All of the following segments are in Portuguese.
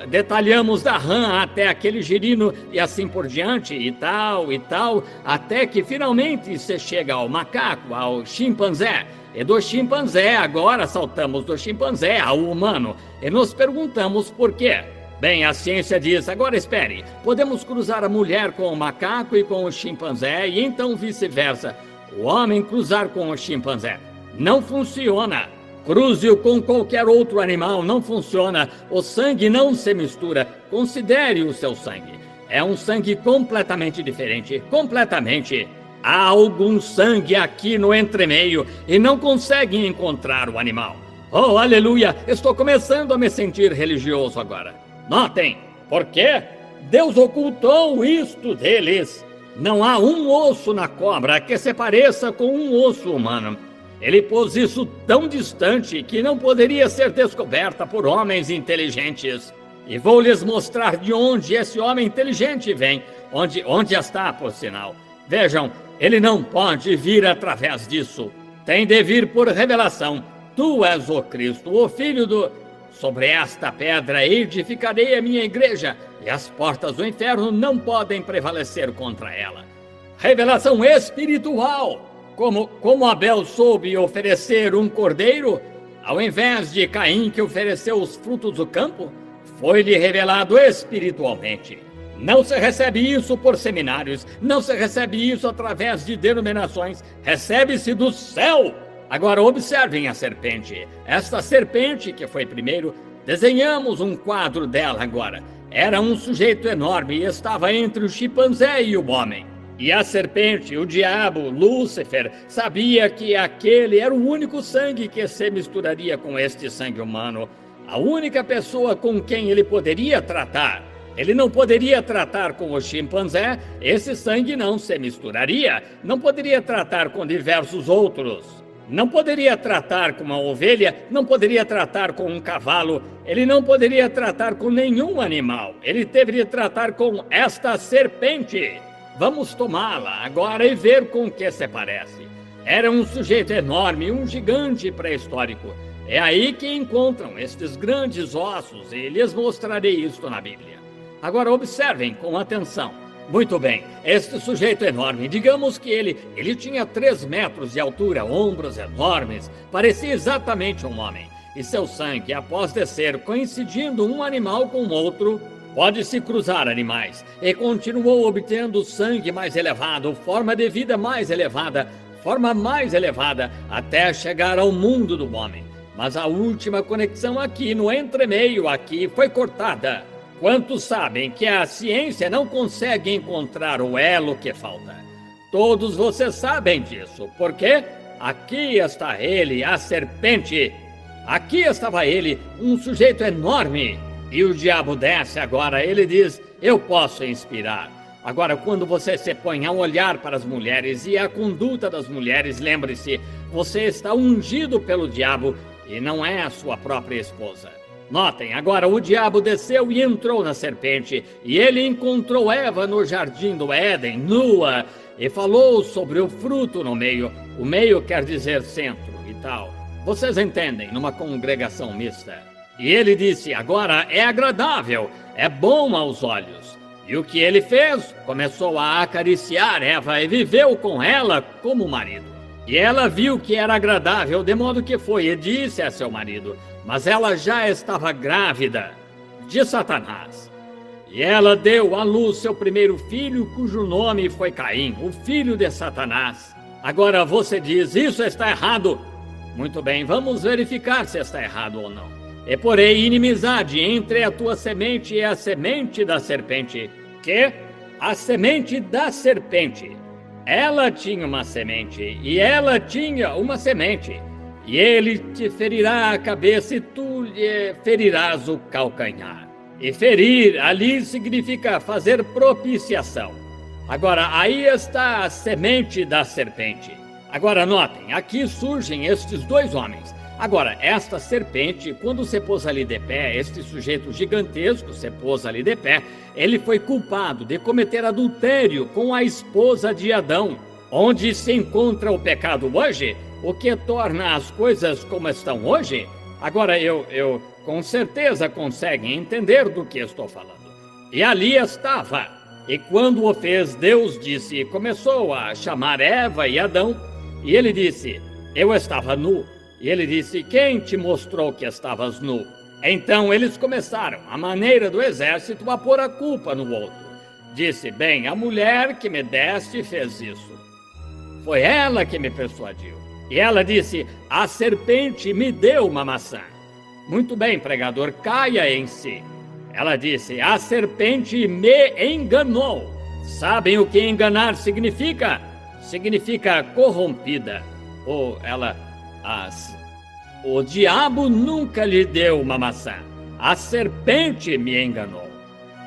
detalhamos da rã até aquele girino e assim por diante, e tal, até que finalmente se chega ao macaco, ao chimpanzé. E do chimpanzé, agora saltamos do chimpanzé ao humano, e nos perguntamos por quê. Bem, a ciência diz, agora espere, podemos cruzar a mulher com o macaco e com o chimpanzé, e então vice-versa, o homem cruzar com o chimpanzé. Não funciona. Cruze-o com qualquer outro animal, não funciona. O sangue não se mistura. Considere o seu sangue. É um sangue completamente diferente. Completamente. Há algum sangue aqui no entremeio e não conseguem encontrar o animal. Oh, aleluia! Estou começando a me sentir religioso agora. Notem, por quê? Deus ocultou isto deles. Não há um osso na cobra que se pareça com um osso humano. Ele pôs isso tão distante que não poderia ser descoberta por homens inteligentes. E vou lhes mostrar de onde esse homem inteligente vem, onde está, por sinal. Vejam, ele não pode vir através disso. Tem de vir por revelação. Tu és o Cristo, o Filho do... Sobre esta pedra edificarei a minha igreja, e as portas do inferno não podem prevalecer contra ela. Revelação espiritual. Como Abel soube oferecer um cordeiro, ao invés de Caim que ofereceu os frutos do campo, foi-lhe revelado espiritualmente. Não se recebe isso por seminários, não se recebe isso através de denominações, recebe-se do céu. Agora observem a serpente. Esta serpente que foi primeiro, desenhamos um quadro dela agora. Era um sujeito enorme e estava entre o chimpanzé e o homem. E a serpente, o diabo, Lúcifer, sabia que aquele era o único sangue que se misturaria com este sangue humano. A única pessoa com quem ele poderia tratar. Ele não poderia tratar com o chimpanzé, esse sangue não se misturaria. Não poderia tratar com diversos outros. Não poderia tratar com uma ovelha, não poderia tratar com um cavalo. Ele não poderia tratar com nenhum animal. Ele deveria tratar com esta serpente. Vamos tomá-la agora e ver com que se parece. Era um sujeito enorme, um gigante pré-histórico. É aí que encontram estes grandes ossos e lhes mostrarei isto na Bíblia. Agora observem com atenção. Muito bem, este sujeito enorme, digamos que ele tinha 3 metros de altura, ombros enormes, parecia exatamente um homem. E seu sangue, após descer, coincidindo um animal com outro, pode-se cruzar animais, e continuou obtendo sangue mais elevado, forma de vida mais elevada, até chegar ao mundo do homem. Mas a última conexão aqui, no entremeio aqui, foi cortada. Quantos sabem que a ciência não consegue encontrar o elo que falta? Todos vocês sabem disso, porque aqui está ele, a serpente. Aqui estava ele, um sujeito enorme. E o diabo desce agora, ele diz, eu posso inspirar. Agora, quando você se põe a olhar para as mulheres e a conduta das mulheres, lembre-se, você está ungido pelo diabo e não é a sua própria esposa. Notem, agora o diabo desceu e entrou na serpente, e ele encontrou Eva no jardim do Éden, nua, e falou sobre o fruto no meio. O meio quer dizer centro e tal. Vocês entendem, numa congregação mista. E ele disse, agora é agradável, é bom aos olhos. E o que ele fez? Começou a acariciar Eva e viveu com ela como marido. E ela viu que era agradável, de modo que foi e disse a seu marido, mas ela já estava grávida de Satanás. E ela deu à luz seu primeiro filho, cujo nome foi Caim, o filho de Satanás. Agora você diz, isso está errado. Muito bem, vamos verificar se está errado ou não. E porém inimizade entre a tua semente e a semente da serpente. Que? A semente da serpente. Ela tinha uma semente, e ela tinha uma semente. E ele te ferirá a cabeça, e tu lhe ferirás o calcanhar. E ferir ali significa fazer propiciação. Agora, aí está a semente da serpente. Agora notem, aqui surgem estes 2 homens. Agora, esta serpente, quando se pôs ali de pé, este sujeito gigantesco se pôs ali de pé, ele foi culpado de cometer adultério com a esposa de Adão. Onde se encontra o pecado hoje, o que torna as coisas como estão hoje, Agora eu com certeza conseguem entender do que estou falando. E ali estava. E quando o fez, Deus disse, começou a chamar Eva e Adão, e ele disse, eu estava nu. E ele disse, quem te mostrou que estavas nu? Então eles começaram, à maneira do exército, a pôr a culpa no outro. Disse, bem, a mulher que me deste fez isso. Foi ela que me persuadiu. E ela disse, a serpente me deu uma maçã. Muito bem, pregador, caia em si. Ela disse, a serpente me enganou. Sabem o que enganar significa? Significa corrompida. O diabo nunca lhe deu uma maçã. A serpente me enganou.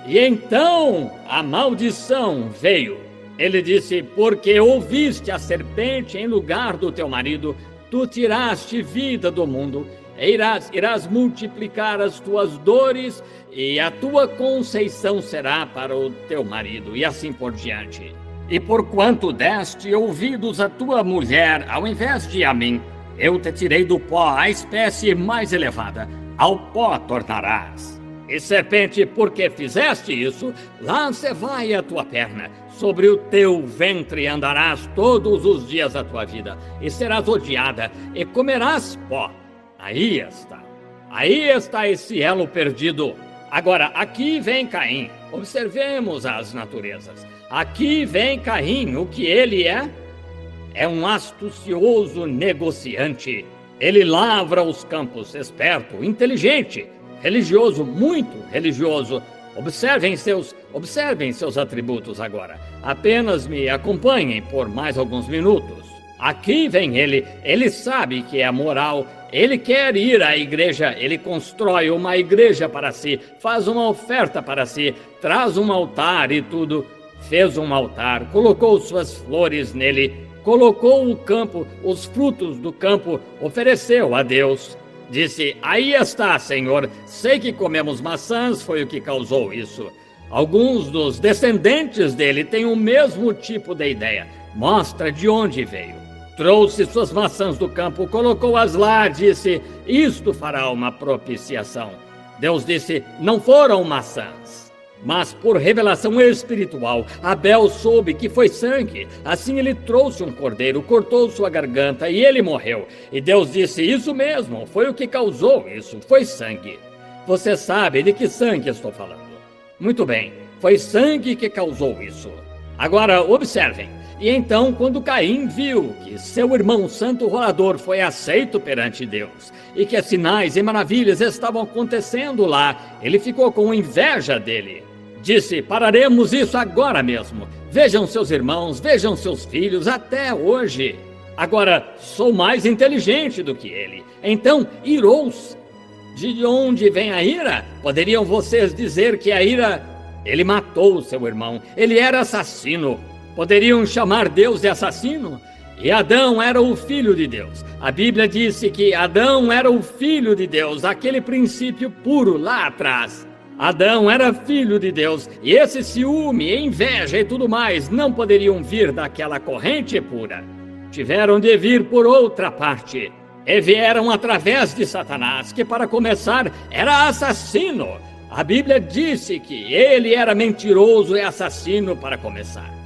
E então a maldição veio. Ele disse, porque ouviste a serpente em lugar do teu marido, tu tiraste vida do mundo, e irás multiplicar as tuas dores, e a tua conceição será para o teu marido, e assim por diante. E porquanto deste ouvidos à tua mulher, ao invés de a mim, eu te tirei do pó, a espécie mais elevada, ao pó tornarás. E serpente, porque fizeste isso, lança vai a tua perna, sobre o teu ventre andarás todos os dias da tua vida, e serás odiada, e comerás pó. Aí está esse elo perdido. Agora, aqui vem Caim, observemos as naturezas. Aqui vem Caim, o que ele é? É um astucioso negociante. Ele lavra os campos, esperto, inteligente, religioso, muito religioso. Observem seus atributos agora. Apenas me acompanhem por mais alguns minutos. Aqui vem ele sabe que é moral, ele quer ir à igreja, ele constrói uma igreja para si, faz uma oferta para si, traz um altar e tudo. Fez um altar, colocou suas flores nele, colocou o campo, os frutos do campo, ofereceu a Deus. Disse, aí está, Senhor, sei que comemos maçãs, foi o que causou isso. Alguns dos descendentes dele têm o mesmo tipo de ideia. Mostra de onde veio. Trouxe suas maçãs do campo, colocou-as lá, disse, isto fará uma propiciação. Deus disse, não foram maçãs, mas por revelação espiritual, Abel soube que foi sangue. Assim ele trouxe um cordeiro, cortou sua garganta e ele morreu. E Deus disse, isso mesmo, foi o que causou isso, foi sangue. Você sabe de que sangue estou falando? Muito bem, foi sangue que causou isso. Agora observem. E então, quando Caim viu que seu irmão santo rolador foi aceito perante Deus, e que sinais e maravilhas estavam acontecendo lá, ele ficou com inveja dele. Disse, pararemos isso agora mesmo. Vejam seus irmãos, vejam seus filhos, até hoje. Agora, sou mais inteligente do que ele. Então, irou-se. De onde vem a ira? Poderiam vocês dizer que a ira... Ele matou seu irmão, ele era assassino. Poderiam chamar Deus de assassino? E Adão era o filho de Deus. A Bíblia disse que Adão era o filho de Deus, aquele princípio puro lá atrás. Adão era filho de Deus, e esse ciúme, inveja e tudo mais não poderiam vir daquela corrente pura. Tiveram de vir por outra parte. E vieram através de Satanás, que para começar era assassino. A Bíblia disse que ele era mentiroso e assassino para começar.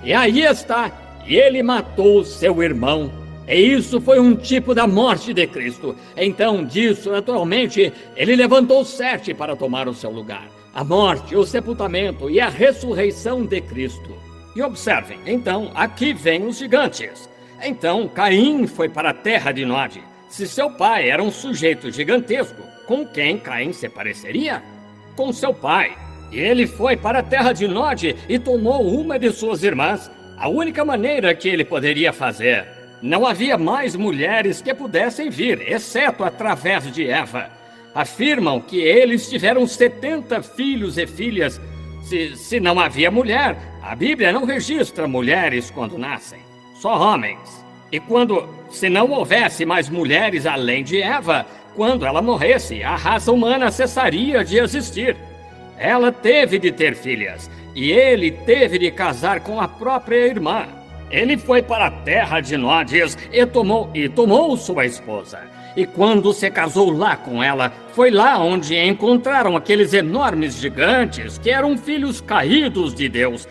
E aí está, e ele matou seu irmão. E isso foi um tipo da morte de Cristo. Então, disso, naturalmente, ele levantou 7 para tomar o seu lugar. A morte, o sepultamento e a ressurreição de Cristo. E observem, então, aqui vêm os gigantes. Então, Caim foi para a terra de Nod. Se seu pai era um sujeito gigantesco, com quem Caim se pareceria? Com seu pai. E ele foi para a terra de Nod e tomou uma de suas irmãs. A única maneira que ele poderia fazer. Não havia mais mulheres que pudessem vir, exceto através de Eva. Afirmam que eles tiveram 70 filhos e filhas. Se não havia mulher, a Bíblia não registra mulheres quando nascem, só homens. E se não houvesse mais mulheres além de Eva, quando ela morresse, a raça humana cessaria de existir. Ela teve de ter filhas, e ele teve de casar com a própria irmã. Ele foi para a terra de Nódias e tomou sua esposa. E quando se casou lá com ela, foi lá onde encontraram aqueles enormes gigantes que eram filhos caídos de Deus.